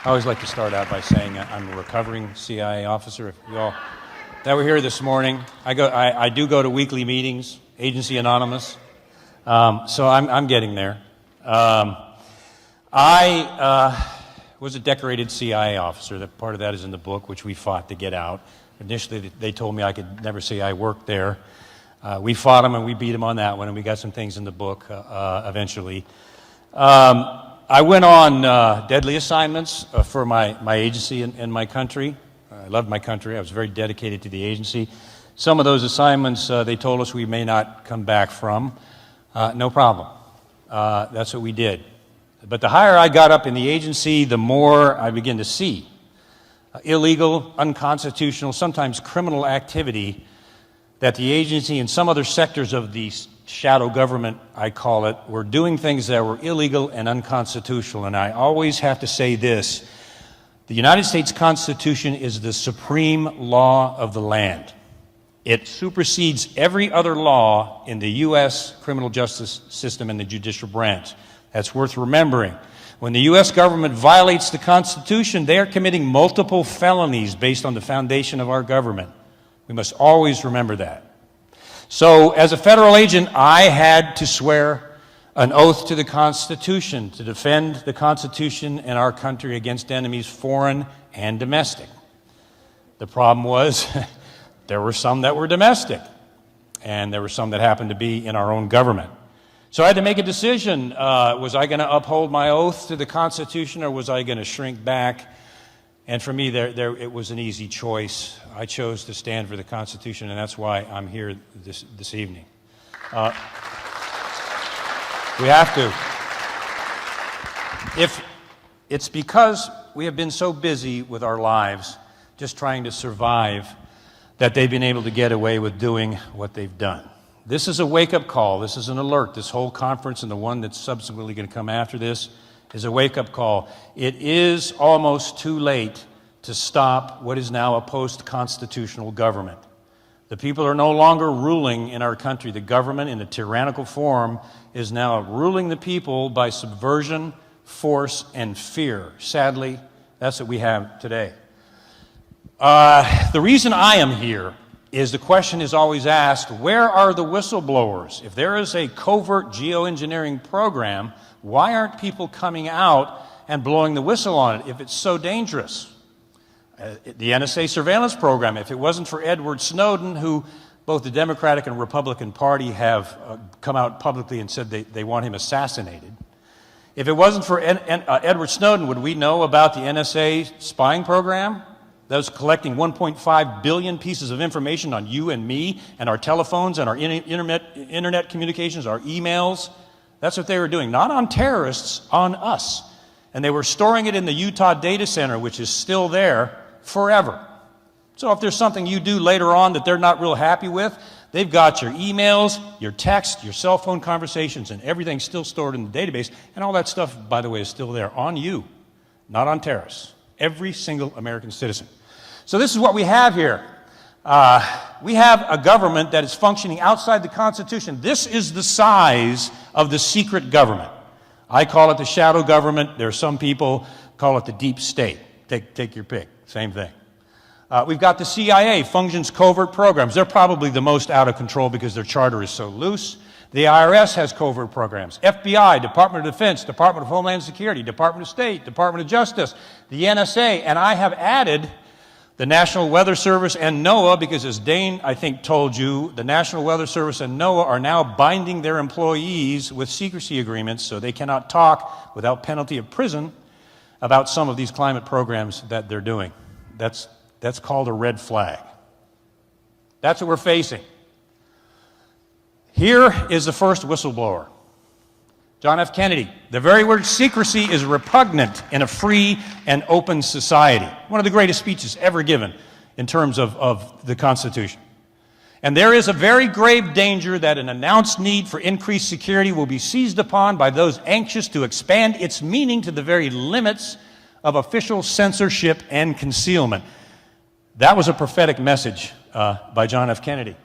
I always like to start out by saying I'm a recovering CIA officer. If you all that were here this morning, I do go to weekly meetings, Agency Anonymous, so I'm getting there. I was a decorated CIA officer. That part of that is in the book, which we fought to get out. Initially, they told me I could never say I worked there. We fought them and we beat them on that one, and we got some things in the book eventually. I went on deadly assignments for my agency and my country. I loved my country. I was very dedicated to the agency. Some of those assignments, they told us we may not come back from. No problem. That's what we did. But the higher I got up in the agency, the more I began to see illegal, unconstitutional, sometimes criminal activity that the agency and some other sectors of the shadow government, I call it, were doing things that were illegal and unconstitutional. And I always have to say this: the United States Constitution is the supreme law of the land. It supersedes every other law in the U.S. criminal justice system and the judicial branch. That's worth remembering. When the U.S. government violates the Constitution, they are committing multiple felonies based on the foundation of our government. We must always remember that. So, as a federal agent, I had to swear an oath to the Constitution to defend the Constitution and our country against enemies, foreign and domestic. The problem was there were some that were domestic, and there were some that happened to be in our own government. So I had to make a decision. Was I going to uphold my oath to the Constitution, or was I going to shrink back? And for me, it was an easy choice. I chose to stand for the Constitution, and that's why I'm here this evening. We have to. If it's because we have been so busy with our lives, just trying to survive, that they've been able to get away with doing what they've done. This is a wake-up call. This is an alert. This whole conference and the one that's subsequently going to come after this is a wake-up call. It is almost too late to stop what is now a post-constitutional government. The people are no longer ruling in our country. The government, in a tyrannical form, is now ruling the people by subversion, force, and fear. Sadly, that's what we have today. The reason I am here is the question is always asked, where are the whistleblowers? If there is a covert geoengineering program, why aren't people coming out and blowing the whistle on it if it's so dangerous? The NSA surveillance program, if it wasn't for Edward Snowden, who both the Democratic and Republican Party have come out publicly and said they want him assassinated. If it wasn't for Edward Snowden, would we know about the NSA spying program that was collecting 1.5 billion pieces of information on you and me and our telephones and our internet communications, our emails? That's what they were doing, not on terrorists, on us. And they were storing it in the Utah data center, which is still there forever. So if there's something you do later on that they're not real happy with, they've got your emails, your text, your cell phone conversations, and everything's still stored in the database. And all that stuff, by the way, is still there on you, not on terrorists. Every single American citizen. So this is what we have here. We have a government that is functioning outside the Constitution. This is the size of the secret government. I call it the shadow government. There are some people call it the deep state. Take your pick. Same thing. We've got the CIA, functions covert programs. They're probably the most out of control because their charter is so loose. The IRS has covert programs. FBI, Department of Defense, Department of Homeland Security, Department of State, Department of Justice, the NSA, and I have added the National Weather Service and NOAA, because as Dane, I think, told you, the National Weather Service and NOAA are now binding their employees with secrecy agreements so they cannot talk without penalty of prison about some of these climate programs that they're doing. That's called a red flag. That's what we're facing. Here is the first whistleblower, John F. Kennedy. The very word secrecy is repugnant in a free and open society. One of the greatest speeches ever given in terms of the Constitution. And there is a very grave danger that an announced need for increased security will be seized upon by those anxious to expand its meaning to the very limits of official censorship and concealment. That was a prophetic message by John F. Kennedy,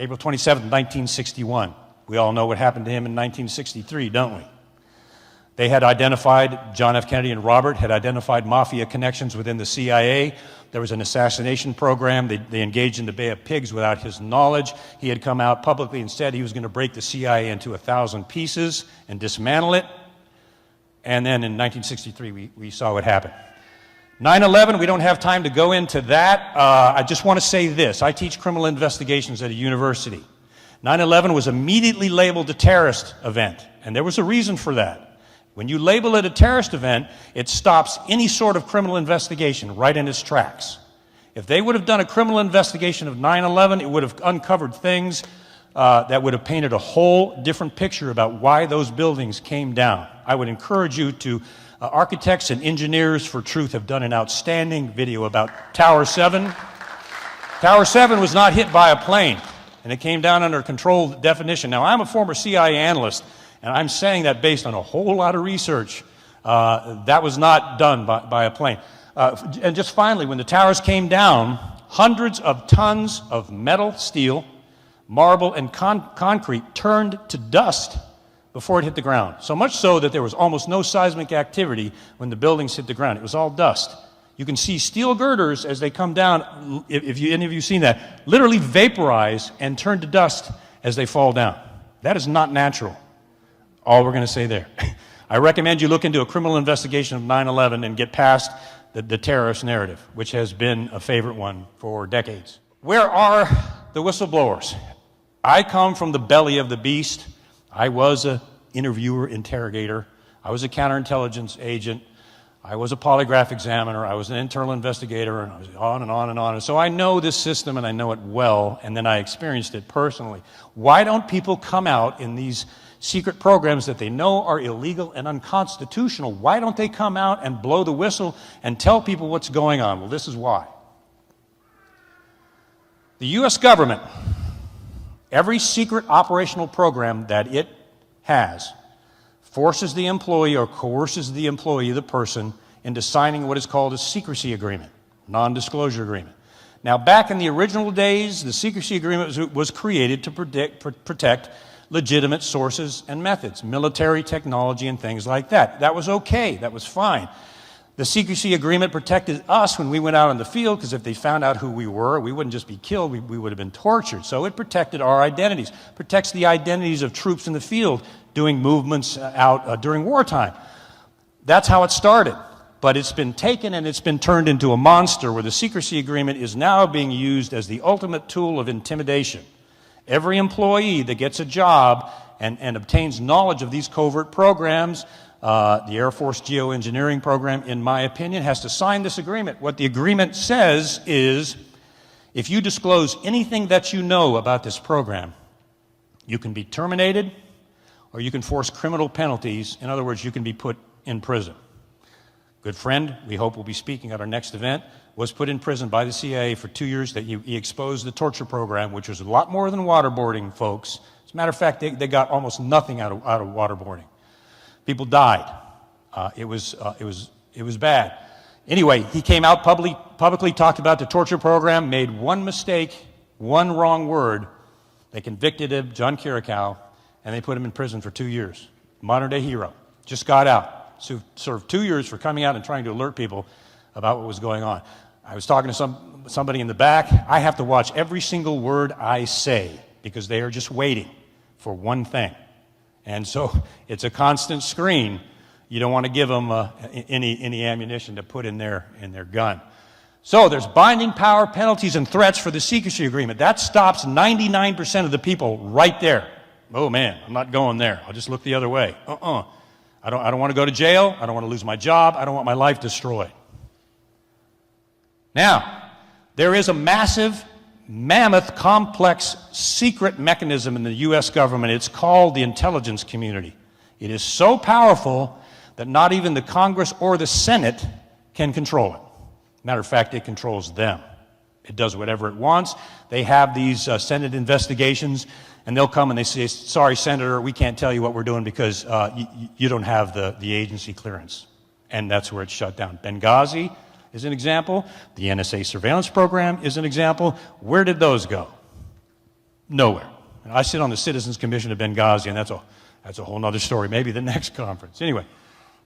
April 27, 1961. We all know what happened to him in 1963, don't we? They had identified, John F. Kennedy and Robert had identified mafia connections within the CIA. There was an assassination program. They engaged in the Bay of Pigs without his knowledge. He had come out publicly and said he was going to break the CIA into 1,000 pieces and dismantle it. And then in 1963, we saw what happened. 9/11, we don't have time to go into that. I just want to say this. I teach criminal investigations at a university. 9/11 was immediately labeled a terrorist event, and there was a reason for that. When you label it a terrorist event, it stops any sort of criminal investigation right in its tracks. If they would have done a criminal investigation of 9/11, it would have uncovered things that would have painted a whole different picture about why those buildings came down. I would encourage you to, architects and engineers for truth have done an outstanding video about Tower 7. Tower 7 was not hit by a plane, and it came down under controlled definition. Now, I'm a former CIA analyst, and I'm saying that based on a whole lot of research. That was not done by a plane. And just finally, when the towers came down, hundreds of tons of metal, steel, marble, and concrete turned to dust before it hit the ground. So much so that there was almost no seismic activity when the buildings hit the ground. It was all dust. You can see steel girders as they come down, if any of you have seen that, literally vaporize and turn to dust as they fall down. That is not natural. All we're going to say there. I recommend you look into a criminal investigation of 9/11 and get past the terrorist narrative, which has been a favorite one for decades. Where are the whistleblowers? I come from the belly of the beast. I was an interviewer, interrogator. I was a counterintelligence agent. I was a polygraph examiner. I was an internal investigator, and I was on and on and on. And so I know this system, and I know it well, and then I experienced it personally. Why don't people come out in these secret programs that they know are illegal and unconstitutional? Why don't they come out and blow the whistle and tell people what's going on? Well, this is why. The U.S. government, every secret operational program that it has, forces the employee or coerces the employee, the person, into signing what is called a secrecy agreement, non-disclosure agreement. Now, back in the original days, the secrecy agreement was created to protect legitimate sources and methods, military technology and things like that. That was okay. That was fine. The secrecy agreement protected us when we went out on the field, because if they found out who we were, we wouldn't just be killed, we would have been tortured. So it protected our identities, protects the identities of troops in the field doing movements out during wartime. That's how it started. But it's been taken and it's been turned into a monster where the secrecy agreement is now being used as the ultimate tool of intimidation. Every employee that gets a job and obtains knowledge of these covert programs, the Air Force geoengineering program, in my opinion, has to sign this agreement. What the agreement says is, if you disclose anything that you know about this program, you can be terminated or you can force criminal penalties. In other words, you can be put in prison. Good friend, we hope will be speaking at our next event, was put in prison by the CIA for 2 years. That he exposed the torture program, which was a lot more than waterboarding, folks. As a matter of fact, they got almost nothing out of waterboarding. People died. It was bad. Anyway, he came out publicly talked about the torture program, made one mistake, one wrong word. They convicted him, John Kirikow, and they put him in prison for 2 years. Modern-day hero. Just got out. So served 2 years for coming out and trying to alert people about what was going on. I was talking to somebody in the back. I have to watch every single word I say because they are just waiting for one thing. And so it's a constant screen. You don't want to give them any ammunition to put in their gun. So there's binding power, penalties, and threats for the secrecy agreement. That stops 99% of the people right there. Oh man, I'm not going there. I'll just look the other way. I don't want to go to jail. I don't want to lose my job. I don't want my life destroyed. Now, there is a massive, mammoth, complex, secret mechanism in the U.S. government. It's called the intelligence community. It is so powerful that not even the Congress or the Senate can control it. Matter of fact, it controls them. It does whatever it wants. They have these Senate investigations, and they'll come and they say, sorry, Senator, we can't tell you what we're doing because you don't have the agency clearance. And that's where it's shut down. Benghazi is an example. The NSA surveillance program is an example. Where did those go? Nowhere. And I sit on the Citizens Commission of Benghazi, and that's a whole other story, maybe the next conference. Anyway,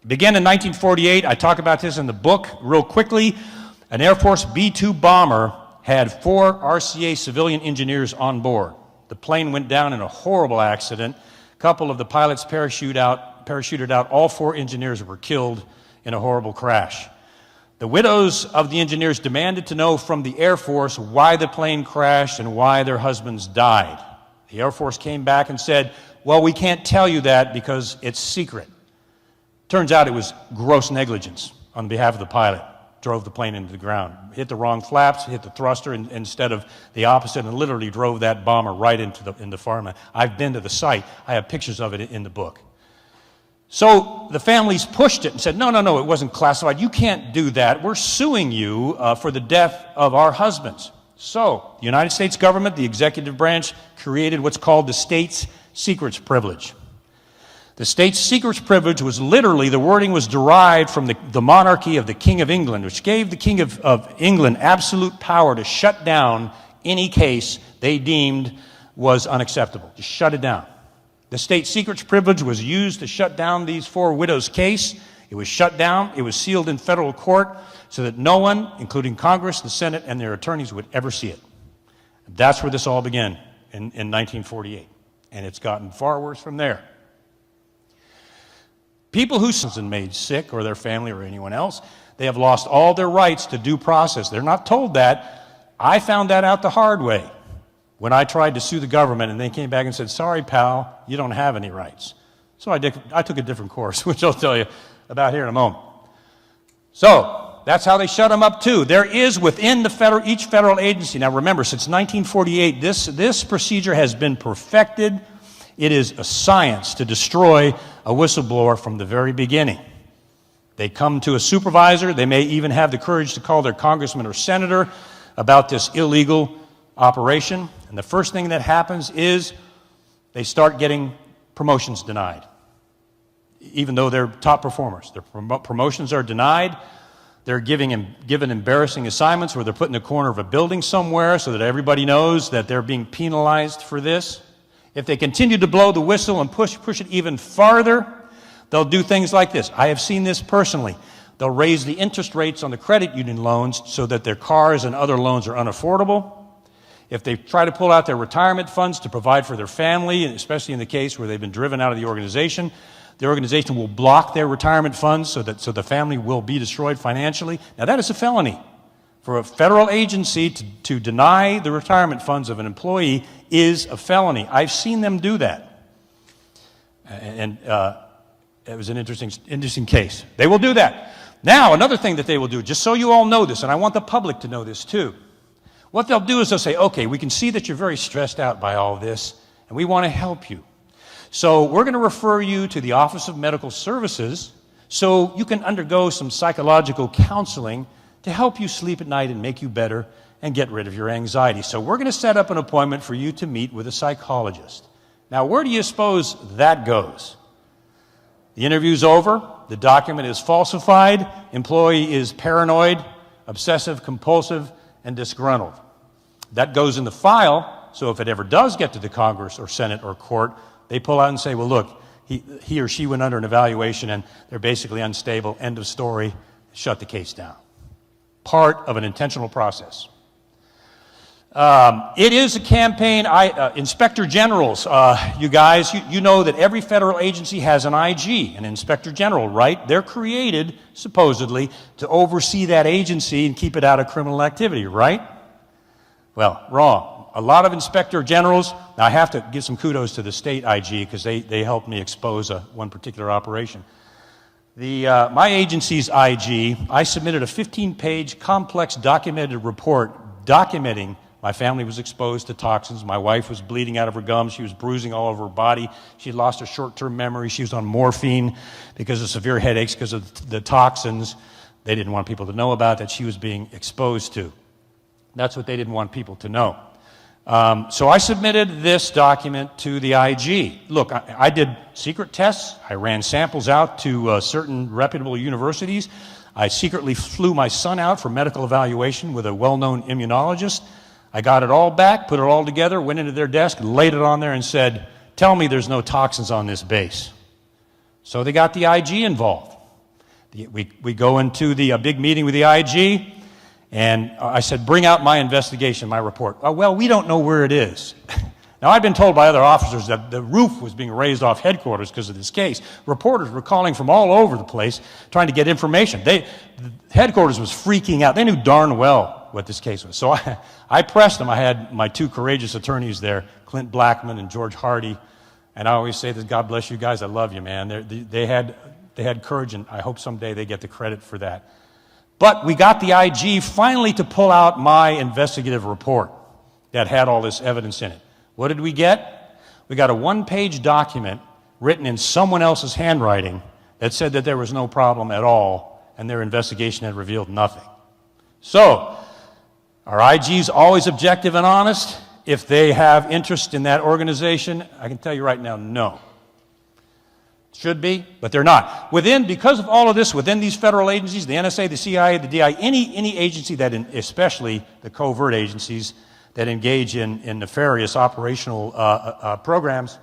It began in 1948. I talk about this in the book real quickly. An Air Force B-2 bomber had 4 RCA civilian engineers on board. The plane went down in a horrible accident. A couple of the pilots parachuted out. All 4 engineers were killed in a horrible crash. The widows of the engineers demanded to know from the Air Force why the plane crashed and why their husbands died. The Air Force came back and said, well, we can't tell you that because it's secret. Turns out it was gross negligence on behalf of the pilot. Drove the plane into the ground. Hit the wrong flaps, hit the thruster instead of the opposite, and literally drove that bomber right into the farmland. I've been to the site. I have pictures of it in the book. So the families pushed it and said, no, it wasn't classified. You can't do that. We're suing you for the death of our husbands. So the United States government, the executive branch, created what's called the state's secrets privilege. The state's secrets privilege was literally, the wording was derived from the monarchy of the King of England, which gave the King of England absolute power to shut down any case they deemed was unacceptable. Just shut it down. The state secrets privilege was used to shut down these 4 widows' case. It was shut down. It was sealed in federal court so that no one, including Congress, the Senate, and their attorneys, would ever see it. That's where this all began in 1948. And it's gotten far worse from there. People who have been made sick, or their family or anyone else, they have lost all their rights to due process. They're not told that. I found that out the hard way when I tried to sue the government, and they came back and said, sorry, pal, you don't have any rights. So I took a different course, which I'll tell you about here in a moment. So that's how they shut them up, too. There is within each federal agency, now remember, since 1948, this procedure has been perfected. It is a science to destroy a whistleblower from the very beginning. They come to a supervisor. They may even have the courage to call their congressman or senator about this illegal operation. And the first thing that happens is they start getting promotions denied, even though they're top performers. Their promotions are denied. They're given embarrassing assignments where they're put in the corner of a building somewhere so that everybody knows that they're being penalized for this. If they continue to blow the whistle and push it even farther, they'll do things like this. I have seen this personally. They'll raise the interest rates on the credit union loans so that their cars and other loans are unaffordable. If they try to pull out their retirement funds to provide for their family, especially in the case where they've been driven out of the organization will block their retirement funds so the family will be destroyed financially. Now that is a felony. For a federal agency to deny the retirement funds of an employee is a felony. I've seen them do that. And it was an interesting case. They will do that. Now, another thing that they will do, just so you all know this, and I want the public to know this too, what they'll do is they'll say, okay, we can see that you're very stressed out by all this, and we want to help you. So we're going to refer you to the Office of Medical Services so you can undergo some psychological counseling to help you sleep at night and make you better and get rid of your anxiety. So we're going to set up an appointment for you to meet with a psychologist. Now, where do you suppose that goes? The interview's over, the document is falsified, employee is paranoid, obsessive, compulsive, and disgruntled. That goes in the file, so if it ever does get to the Congress or Senate or court, they pull out and say, well, look, he or she went under an evaluation and they're basically unstable, end of story, shut the case down. Part of an intentional process. It is a campaign. Inspector generals, you guys, you know that every federal agency has an IG, an inspector general, right? They're created, supposedly, to oversee that agency and keep it out of criminal activity, right? Well, wrong. A lot of inspector generals, now I have to give some kudos to the state IG because they helped me expose one particular operation. My agency's IG, I submitted a 15-page complex documented report documenting my family was exposed to toxins. My wife was bleeding out of her gums. She was bruising all over her body. She had lost her short-term memory. She was on morphine because of severe headaches because of the toxins they didn't want people to know about that she was being exposed to. That's what they didn't want people to know. So I submitted this document to the IG. Look, I did secret tests. I ran samples out to certain reputable universities. I secretly flew my son out for medical evaluation with a well-known immunologist. I got it all back, put it all together, went into their desk, laid it on there and said, tell me there's no toxins on this base. So they got the IG involved. We go into the big meeting with the IG, and I said, bring out my investigation, my report. Oh, well, we don't know where it is. Now, I've been told by other officers that the roof was being raised off headquarters because of this case. Reporters were calling from all over the place trying to get information. The headquarters was freaking out. They knew darn well what this case was. So I pressed them. I had my two courageous attorneys there, Clint Blackman and George Hardy. And I always say this, God bless you guys. I love you, man. They had courage, and I hope someday they get the credit for that. But we got the IG finally to pull out my investigative report that had all this evidence in it. What did we get? We got a one-page document written in someone else's handwriting that said that there was no problem at all, and their investigation had revealed nothing. So, are IGs always objective and honest? If they have interest in that organization, I can tell you right now, no. Should be, but they're not. Because of all of this, within these federal agencies, the NSA, the CIA, the DI, any agency that, especially the covert agencies that engage in nefarious operational programs,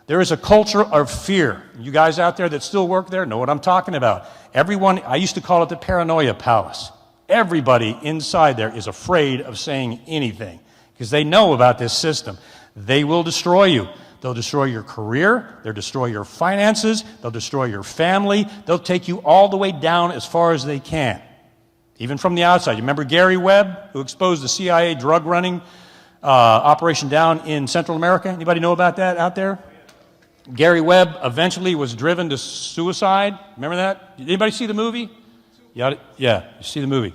there is a culture of fear. You guys out there that still work there know what I'm talking about. Everyone, I used to call it the paranoia palace. Everybody inside there is afraid of saying anything because they know about this system. They will destroy you. They'll destroy your career. They'll destroy your finances. They'll destroy your family. They'll take you all the way down as far as they can, even from the outside. You remember Gary Webb, who exposed the CIA drug running operation down in Central America? Anybody know about that out there? Gary Webb eventually was driven to suicide. Remember that? Did anybody see the movie? Yeah, you see the movie.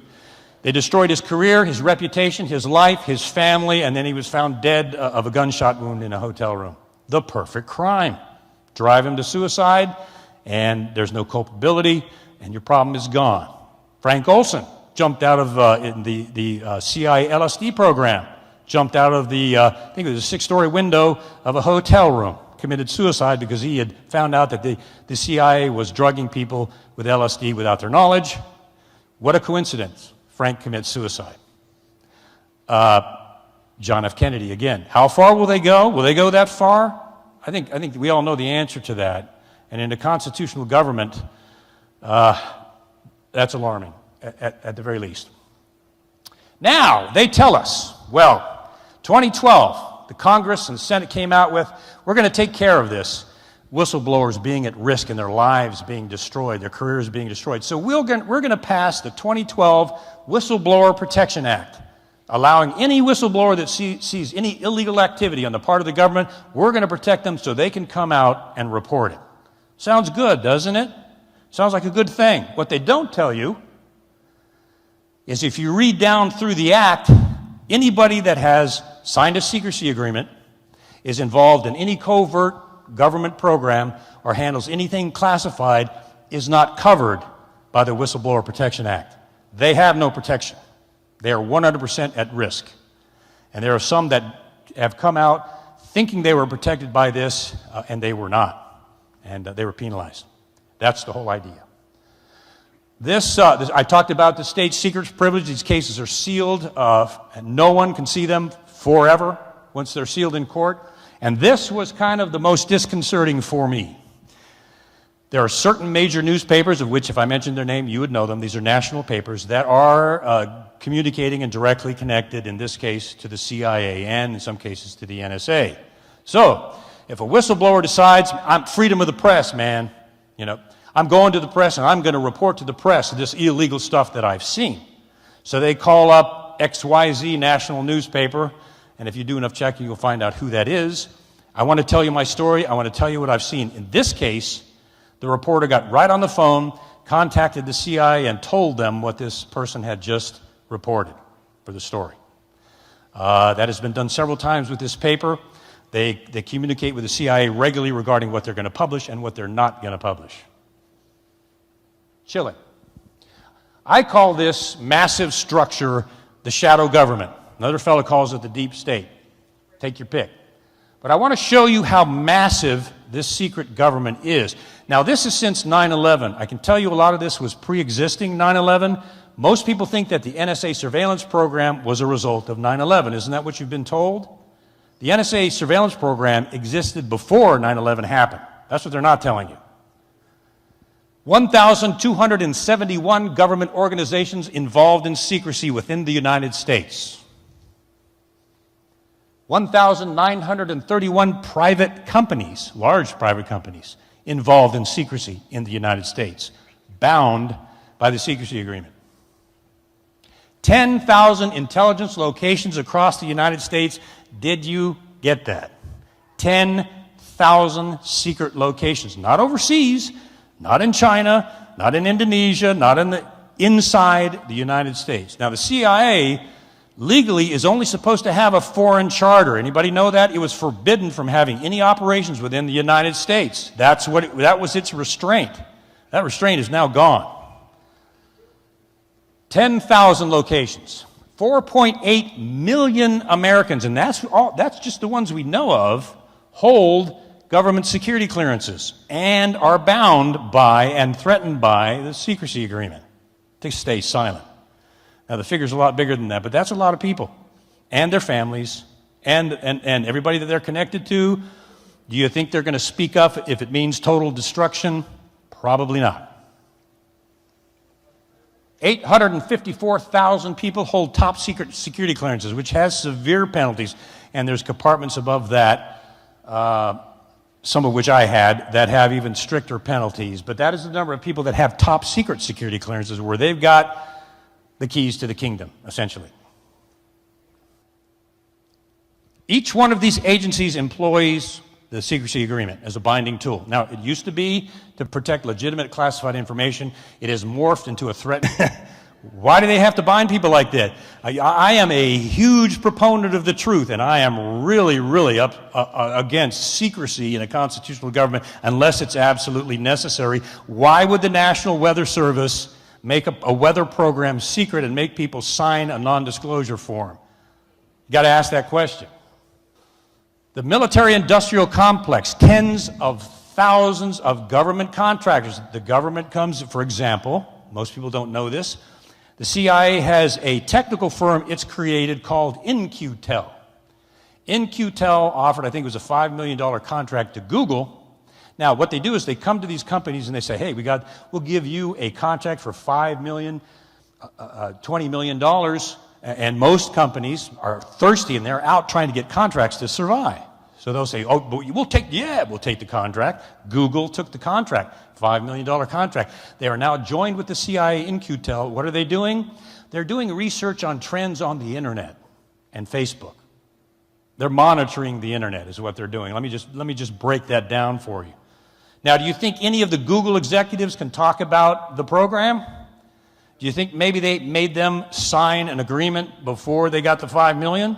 They destroyed his career, his reputation, his life, his family, and then he was found dead of a gunshot wound in a hotel room. The perfect crime. Drive him to suicide, and there's no culpability, and your problem is gone. Frank Olson jumped out of the CIA LSD program, jumped out of I think it was a 6-story window of a hotel room, committed suicide because he had found out that the CIA was drugging people with LSD without their knowledge. What a coincidence. Frank commits suicide. John F. Kennedy, again. How far will they go? Will they go that far? I think we all know the answer to that. And in a constitutional government, that's alarming, at the very least. Now, they tell us, 2012, the Congress and Senate came out with, we're going to take care of this. Whistleblowers being at risk and their lives being destroyed, their careers being destroyed. So we're going to pass the 2012 Whistleblower Protection Act, allowing any whistleblower that sees any illegal activity on the part of the government, we're going to protect them so they can come out and report it. Sounds good, doesn't it? Sounds like a good thing. What they don't tell you is if you read down through the act, anybody that has signed a secrecy agreement, is involved in any covert government program, or handles anything classified, is not covered by the Whistleblower Protection Act. They have no protection. They are 100% at risk. And there are some that have come out thinking they were protected by this, and they were not. And they were penalized. That's the whole idea. I talked about the state secrets privilege. These cases are sealed, and no one can see them forever once they're sealed in court. And this was kind of the most disconcerting for me. There are certain major newspapers, of which if I mentioned their name, you would know them. These are national papers that are communicating and directly connected, in this case, to the CIA and in some cases to the NSA. So, if a whistleblower decides, I'm freedom of the press, man, I'm going to the press and I'm going to report to the press this illegal stuff that I've seen. So they call up XYZ national newspaper, and if you do enough checking, you'll find out who that is. I want to tell you my story. I want to tell you what I've seen. In this case, the reporter got right on the phone, contacted the CIA, and told them what this person had just reported for the story. That has been done several times with this paper. They communicate with the CIA regularly regarding what they're going to publish and what they're not going to publish. Chilling. I call this massive structure the shadow government. Another fellow calls it the deep state. Take your pick. But I want to show you how massive this secret government is. Now, this is since 9/11. I can tell you a lot of this was pre-existing 9/11. Most people think that the NSA surveillance program was a result of 9/11. Isn't that what you've been told? The NSA surveillance program existed before 9/11 happened. That's what they're not telling you. 1,271 government organizations involved in secrecy within the United States. 1,931 private companies, large private companies, involved in secrecy in the United States, bound by the secrecy agreement. 10,000 intelligence locations across the United States. Did you get that? 10,000 secret locations, not overseas, not in China, not in Indonesia, not inside the United States. Now, the CIA legally is only supposed to have a foreign charter. Anybody know that? It was forbidden from having any operations within the United States. That was its restraint. That restraint is now gone. 10,000 locations, 4.8 million Americans, and that's just the ones we know of, hold government security clearances and are bound by and threatened by the secrecy agreement to stay silent. Now, the figure's a lot bigger than that, but that's a lot of people and their families and everybody that they're connected to. Do you think they're going to speak up if it means total destruction? Probably not. 854,000 people hold top secret security clearances, which has severe penalties, and there's compartments above that, some of which I had, that have even stricter penalties. But that is the number of people that have top secret security clearances where they've got the keys to the kingdom, essentially. Each one of these agencies employs the secrecy agreement as a binding tool. Now, it used to be to protect legitimate classified information. It has morphed into a threat. Why do they have to bind people like that? I am a huge proponent of the truth, and I am really, really against secrecy in a constitutional government unless it's absolutely necessary. Why would the National Weather Service make a weather program secret and make people sign a non-disclosure form? You got to ask that question. The military-industrial complex, tens of thousands of government contractors. The government comes, for example, most people don't know this, the CIA has a technical firm it's created called In-Q-Tel. In-Q-Tel offered, I think it was a $5 million contract to Google. Now, what they do is they come to these companies and they say, hey, we'll give you a contract for $5 million, $20 million, and most companies are thirsty and they're out trying to get contracts to survive. So they'll say, oh, but we'll take the contract. Google took the contract, $5 million contract. They are now joined with the CIA in Q-Tel. What are they doing? They're doing research on trends on the internet and Facebook. They're monitoring the internet is what they're doing. Let me just break that down for you. Now, do you think any of the Google executives can talk about the program? Do you think maybe they made them sign an agreement before they got the $5 million?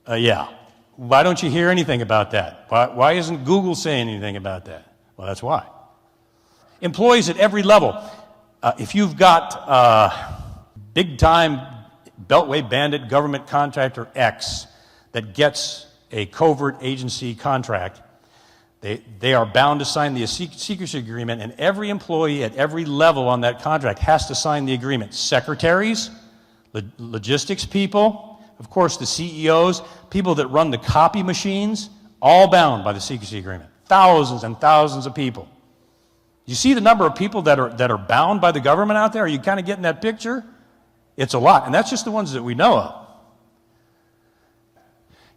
Yeah. Why don't you hear anything about that? Why isn't Google saying anything about that? Well, that's why. Employees at every level. If you've got big-time Beltway bandit government contractor X that gets a covert agency contract, they are bound to sign the secrecy agreement, and every employee at every level on that contract has to sign the agreement. Secretaries, logistics people, of course the CEOs, people that run the copy machines, all bound by the secrecy agreement. Thousands and thousands of people. You see the number of people that are bound by the government out there? Are you kind of getting that picture? It's a lot, and that's just the ones that we know of.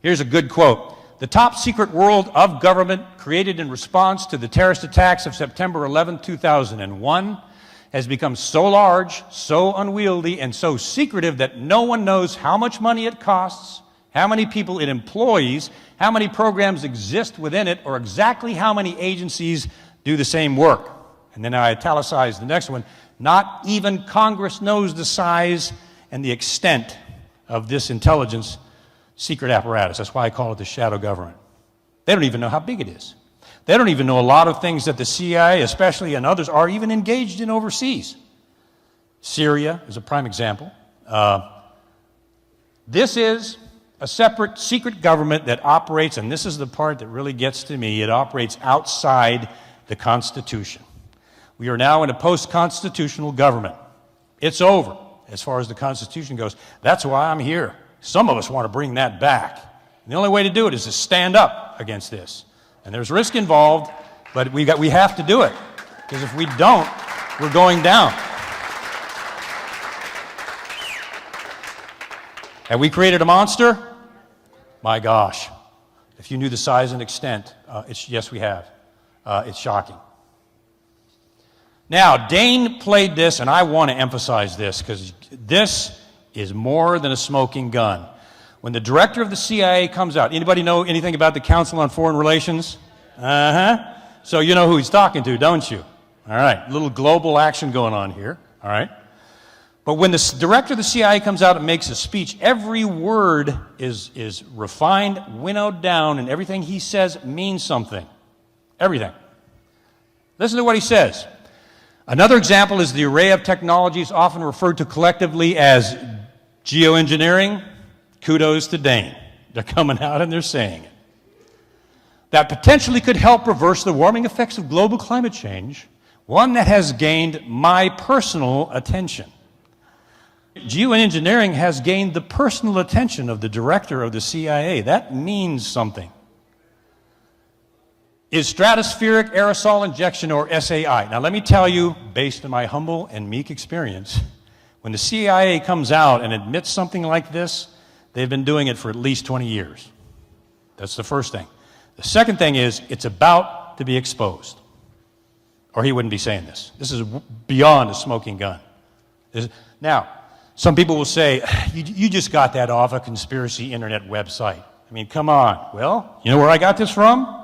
Here's a good quote. The top secret world of government created in response to the terrorist attacks of September 11, 2001 has become so large, so unwieldy, and so secretive that no one knows how much money it costs, how many people it employs, how many programs exist within it, or exactly how many agencies do the same work. And then I italicize the next one. Not even Congress knows the size and the extent of this intelligence secret apparatus. That's why I call it the shadow government. They don't even know how big it is. They don't even know a lot of things that the CIA, especially, and others are even engaged in overseas. Syria is a prime example. This is a separate secret government that operates, and this is the part that really gets to me, it operates outside the Constitution. We are now in a post-constitutional government. It's over as far as the Constitution goes. That's why I'm here. Some of us want to bring that back. And the only way to do it is to stand up against this. And there's risk involved, but we have to do it. Because if we don't, we're going down. Have we created a monster? My gosh. If you knew the size and extent, yes, we have. It's shocking. Now, Dane played this, and I want to emphasize this because this is more than a smoking gun. When the director of the CIA comes out, anybody know anything about the Council on Foreign Relations? So you know who he's talking to, don't you? All right, a little global action going on here, all right? But when the director of the CIA comes out and makes a speech, every word is refined, winnowed down, and everything he says means something. Everything. Listen to what he says. Another example is the array of technologies often referred to collectively as geoengineering. Kudos to Dane. They're coming out and they're saying it. That potentially could help reverse the warming effects of global climate change, one that has gained my personal attention. Geoengineering has gained the personal attention of the director of the CIA. That means something. Is stratospheric aerosol injection, or SAI. Now let me tell you, based on my humble and meek experience, when the CIA comes out and admits something like this, they've been doing it for at least 20 years. That's the first thing. The second thing is, it's about to be exposed. Or he wouldn't be saying this. This is beyond a smoking gun. Now, some people will say, you just got that off a conspiracy internet website. I mean, come on. Well, you know where I got this from?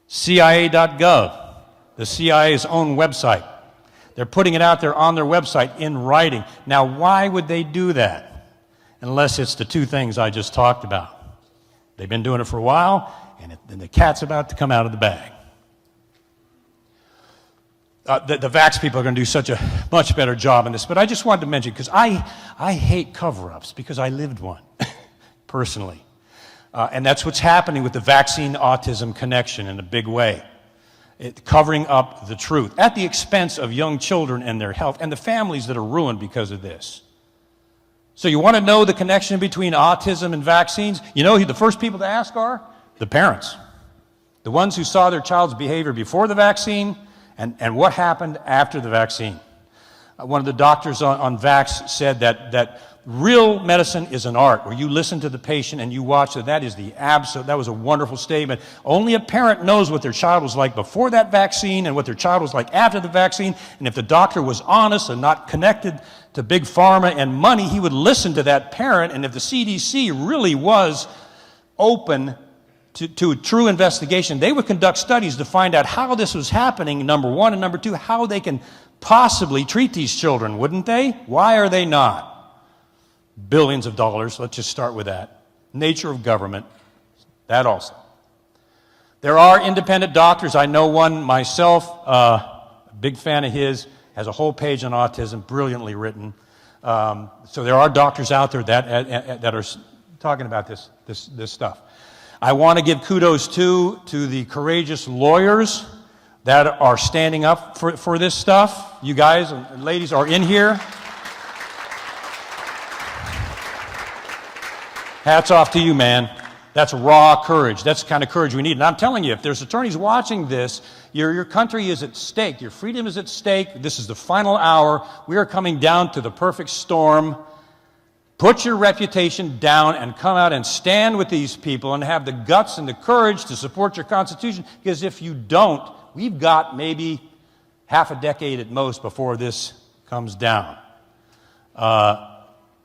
CIA.gov, the CIA's own website. They're putting it out there on their website in writing. Now, why would they do that? Unless it's the two things I just talked about. They've been doing it for a while, and the cat's about to come out of the bag. The vax people are going to do such a much better job in this, but I just wanted to mention, because I hate cover-ups, because I lived one, personally. And that's what's happening with the vaccine-autism connection in a big way. Covering up the truth at the expense of young children and their health and the families that are ruined because of this. So you want to know the connection between autism and vaccines? You know who the first people to ask are? The parents. The ones who saw their child's behavior before the vaccine and what happened after the vaccine. One of the doctors on Vax said that real medicine is an art where you listen to the patient and you watch it. That was a wonderful statement. Only a parent knows what their child was like before that vaccine and what their child was like after the vaccine. And if the doctor was honest and not connected to big pharma and money, he would listen to that parent. And if the CDC really was open to a true investigation, they would conduct studies to find out how this was happening, number one, and number two, how they can possibly treat these children, wouldn't they? Why are they not? Billions of dollars, let's just start with that. Nature of government, that also. There are independent doctors. I know one myself, a big fan of his, has a whole page on autism, brilliantly written. So there are doctors out there that are talking about this stuff. I want to give kudos to the courageous lawyers that are standing up for this stuff. You guys and ladies are in here. Hats off to you, man. That's raw courage. That's the kind of courage we need. And I'm telling you, if there's attorneys watching this, your country is at stake. Your freedom is at stake. This is the final hour. We are coming down to the perfect storm. Put your reputation down and come out and stand with these people and have the guts and the courage to support your Constitution. Because if you don't, we've got maybe half a decade at most before this comes down.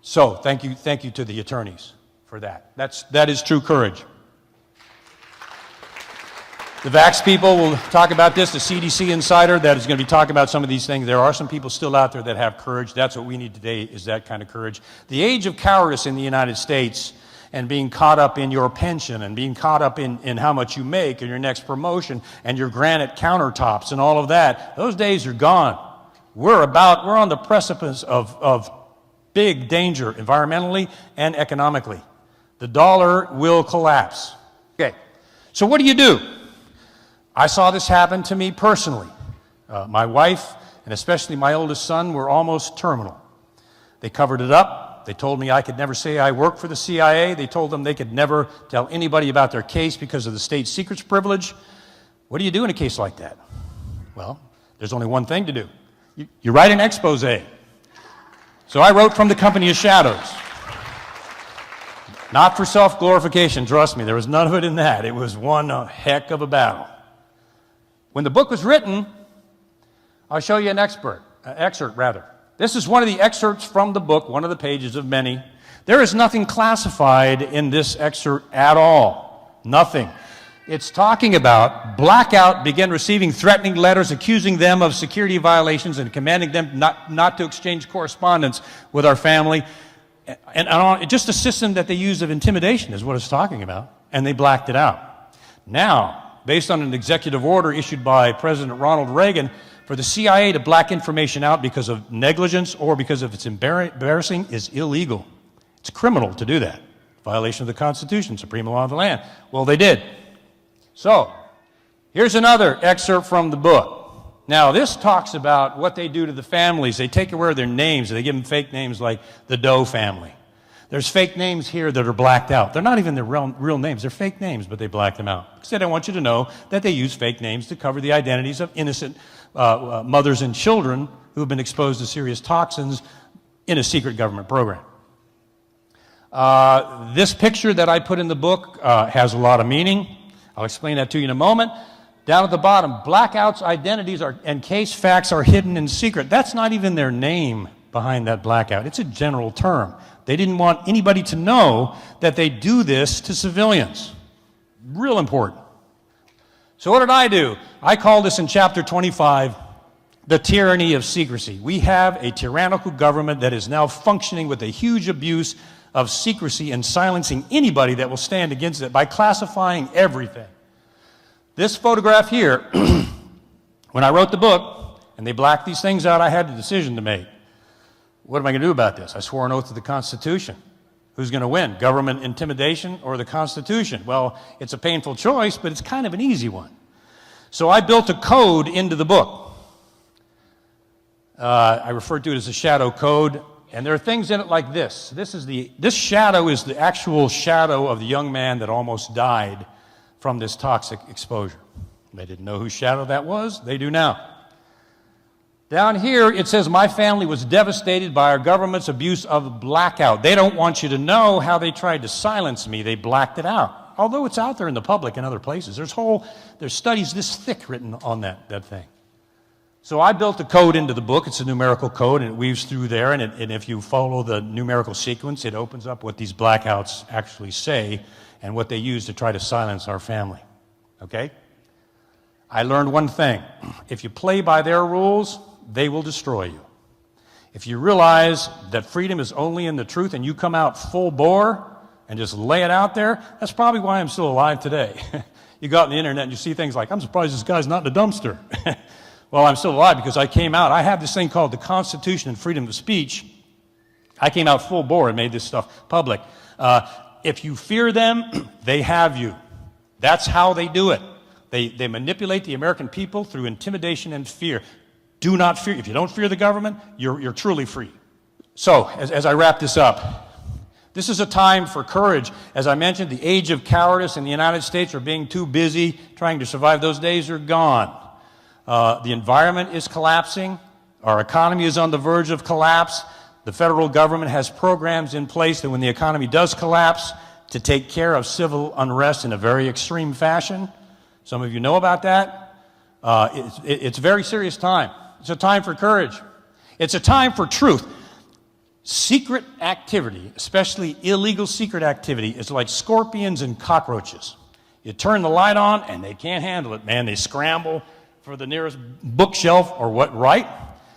So thank you to the attorneys for that. That is true courage. The Vax people will talk about this. The CDC insider that is going to be talking about some of these things. There are some people still out there that have courage. That's what we need today, is that kind of courage. The age of cowardice in the United States and being caught up in your pension and being caught up in how much you make and your next promotion and your granite countertops and all of that, those days are gone. We're on the precipice of big danger environmentally and economically. The dollar will collapse. Okay, so what do? I saw this happen to me personally. My wife, and especially my oldest son, were almost terminal. They covered it up. They told me I could never say I worked for the CIA. They told them they could never tell anybody about their case because of the state secrets privilege. What do you do in a case like that? Well, There's only one thing to do. You write an expose. So I wrote From the Company of Shadows. Not for self-glorification, trust me. There was none of it in that. It was one heck of a battle. When the book was written, I'll show you an excerpt. This is one of the excerpts from the book, one of the pages of many. There is nothing classified in this excerpt at all. Nothing. It's talking about Blackout began receiving threatening letters accusing them of security violations and commanding them not to exchange correspondence with our family. And just a system that they use of intimidation is what it's talking about. And they blacked it out. Now, based on an executive order issued by President Ronald Reagan, for the CIA to black information out because of negligence or because of it's embarrassing is illegal. It's criminal to do that. Violation of the Constitution, supreme law of the land. Well, they did. So, here's another excerpt from the book. Now, this talks about what they do to the families. They take away their names. They give them fake names like the Doe family. There's fake names here that are blacked out. They're not even their real names. They're fake names, but they black them out. Because they don't want you to know that they use fake names to cover the identities of innocent mothers and children who have been exposed to serious toxins in a secret government program. This picture that I put in the book has a lot of meaning. I'll explain that to you in a moment. Down at the bottom, Blackout's identities and case facts are hidden in secret. That's not even their name behind that blackout. It's a general term. They didn't want anybody to know that they do this to civilians. Real important. So what did I do? I call this in chapter 25, the tyranny of secrecy. We have a tyrannical government that is now functioning with a huge abuse of secrecy and silencing anybody that will stand against it by classifying everything. This photograph here, when I wrote the book and they blacked these things out, I had a decision to make. What am I going to do about this? I swore an oath to the Constitution. Who's going to win? Government intimidation or the Constitution? Well, it's a painful choice, but it's kind of an easy one. So I built a code into the book. I refer to it as a shadow code, and there are things in it like this. This shadow is the actual shadow of the young man that almost died from this toxic exposure. They didn't know whose shadow that was. They do now. Down here, it says, my family was devastated by our government's abuse of blackout. They don't want you to know how they tried to silence me. They blacked it out. Although it's out there in the public in other places. There's studies this thick written on that thing. So I built a code into the book. It's a numerical code, and it weaves through there. And if you follow the numerical sequence, it opens up what these blackouts actually say and what they use to try to silence our family. Okay? I learned one thing. If you play by their rules, they will destroy you. If you realize that freedom is only in the truth and you come out full bore and just lay it out there, that's probably why I'm still alive today. You go out on the internet and you see things like, I'm surprised this guy's not in a dumpster. Well, I'm still alive because I came out. I have this thing called the Constitution and freedom of speech. I came out full bore and made this stuff public. If you fear them, they have you. That's how they do it. They manipulate the American people through intimidation and fear. Do not fear. If you don't fear the government, you're truly free. So, as I wrap this up, this is a time for courage. As I mentioned, the age of cowardice in the United States or being too busy trying to survive, those days are gone. The environment is collapsing. Our economy is on the verge of collapse. The federal government has programs in place that when the economy does collapse, to take care of civil unrest in a very extreme fashion. Some of you know about that. It's a very serious time. It's a time for courage. It's a time for truth. Secret activity, especially illegal secret activity, is like scorpions and cockroaches. You turn the light on and they can't handle it, man. They scramble for the nearest bookshelf or what, right?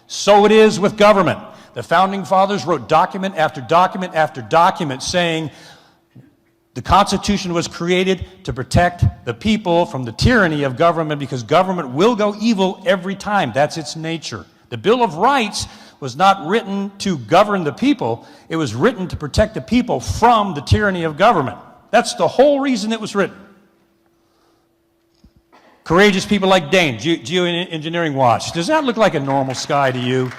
So it is with government. The Founding Fathers wrote document after document after document saying the Constitution was created to protect the people from the tyranny of government because government will go evil every time. That's its nature. The Bill of Rights was not written to govern the people. It was written to protect the people from the tyranny of government. That's the whole reason it was written. Courageous people like Dane, Geoengineering Watch. Does that look like a normal sky to you?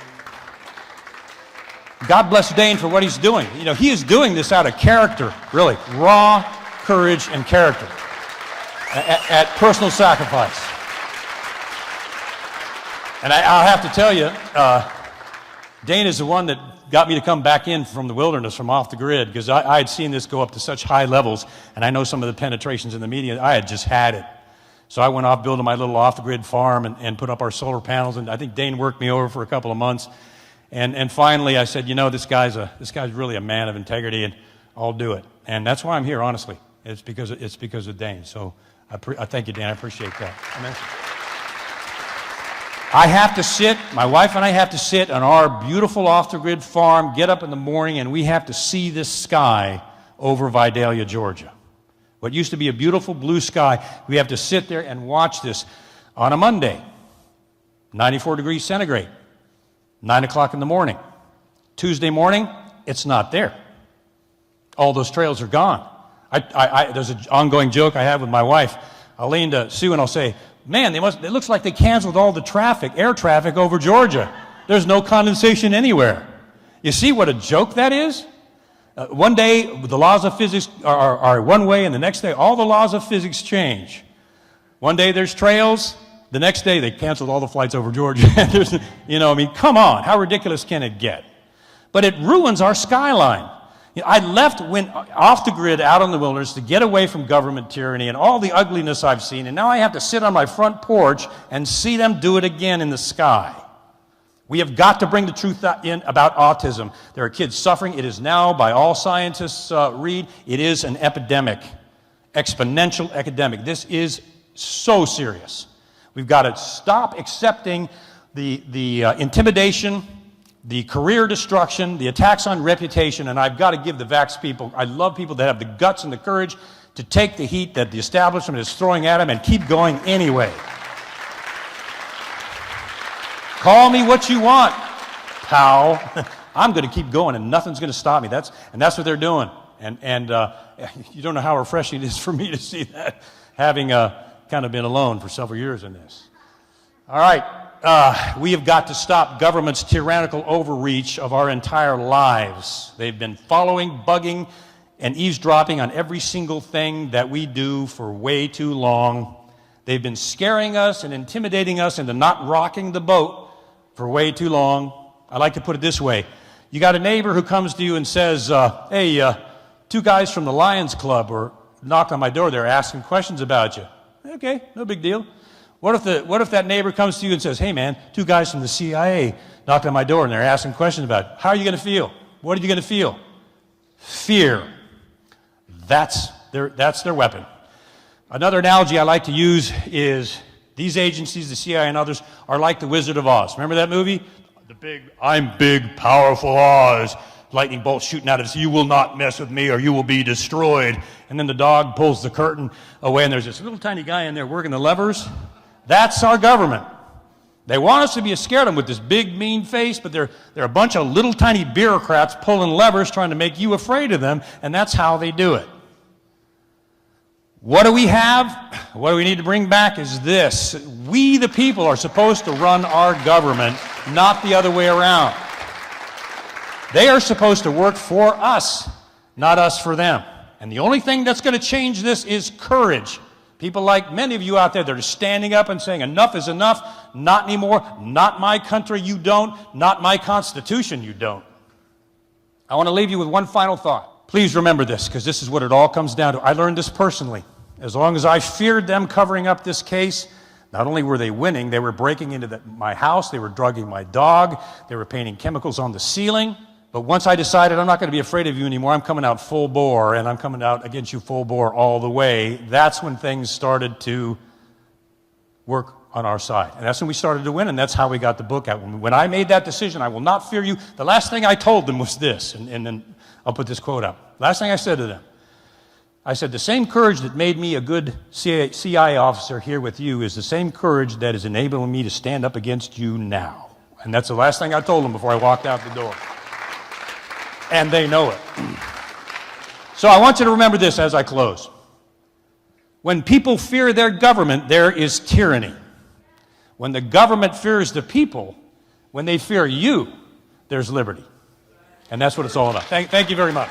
God bless Dane for what he's doing. You know, he is doing this out of character, really. Raw courage and character at personal sacrifice. And I'll have to tell you, Dane is the one that got me to come back in from the wilderness, from off the grid, because I had seen this go up to such high levels, and I know some of the penetrations in the media. I had just had it. So I went off building my little off-the-grid farm and put up our solar panels, and I think Dane worked me over for a couple of months. And finally I said, you know, this guy's really a man of integrity, and I'll do it. And that's why I'm here, honestly. It's because of Dane. So I thank you, Dane. I appreciate that. Amen. I have to sit, my wife and I have to sit on our beautiful off-the-grid farm, get up in the morning, and we have to see this sky over Vidalia, Georgia. What used to be a beautiful blue sky, we have to sit there and watch this on a Monday, 94 degrees centigrade, 9 o'clock in the morning. Tuesday morning, it's not there. All those trails are gone. There's an ongoing joke I have with my wife. I'll lean to Sue and I'll say, man, it looks like they canceled all the traffic, air traffic over Georgia. There's no condensation anywhere. You see what a joke that is? One day, the laws of physics are one way, and the next day, all the laws of physics change. One day, there's trails. The next day, they canceled all the flights over Georgia. Come on. How ridiculous can it get? But it ruins our skyline. Went off the grid out in the wilderness to get away from government tyranny and all the ugliness I've seen, and now I have to sit on my front porch and see them do it again in the sky. We have got to bring the truth in about autism. There are kids suffering. It is now, by all scientists read, it is an epidemic, exponential epidemic. This is so serious. We've got to stop accepting the intimidation, the career destruction, the attacks on reputation, and I've got to give the vax people, I love people that have the guts and the courage to take the heat that the establishment is throwing at them and keep going anyway. Call me what you want, pal. I'm going to keep going, and nothing's going to stop me. That's what they're doing. And you don't know how refreshing it is for me to see that, having kind of been alone for several years in this. All right, we have got to stop government's tyrannical overreach of our entire lives. They've been following, bugging, and eavesdropping on every single thing that we do for way too long. They've been scaring us and intimidating us into not rocking the boat for way too long. I like to put it this way. You got a neighbor who comes to you and says, hey, two guys from the Lions Club were knocked on my door. They're asking questions about you. Okay, no big deal. What if that neighbor comes to you and says, hey man, two guys from the CIA knocked on my door and they're asking questions about you. How are you going to feel? What are you going to feel? Fear. That's their weapon. Another analogy I like to use is these agencies, the CIA and others, are like the Wizard of Oz. Remember that movie? I'm big, powerful Oz. Lightning bolts shooting out of us. You will not mess with me or you will be destroyed. And then the dog pulls the curtain away and there's this little tiny guy in there working the levers. That's our government. They want us to be scared of them with this big, mean face, but they're a bunch of little tiny bureaucrats pulling levers trying to make you afraid of them, and that's how they do it. What do we have? What do we need to bring back is this. We, the people, are supposed to run our government, not the other way around. They are supposed to work for us, not us for them. And the only thing that's going to change this is courage. People like many of you out there that are standing up and saying, enough is enough, not anymore, not my country, you don't, not my Constitution, you don't. I want to leave you with one final thought. Please remember this, because this is what it all comes down to. I learned this personally. As long as I feared them covering up this case, not only were they winning, they were breaking into my house, they were drugging my dog, they were painting chemicals on the ceiling. But once I decided I'm not going to be afraid of you anymore, I'm coming out full bore, and I'm coming out against you full bore all the way, that's when things started to work on our side. And that's when we started to win, and that's how we got the book out. When I made that decision, I will not fear you, the last thing I told them was this, and then I'll put this quote up. Last thing I said to them, I said, the same courage that made me a good CIA officer here with you is the same courage that is enabling me to stand up against you now. And that's the last thing I told them before I walked out the door. And they know it. So I want you to remember this as I close. When people fear their government, there is tyranny. When the government fears the people, when they fear you, there's liberty. And that's what it's all about. Thank you very much.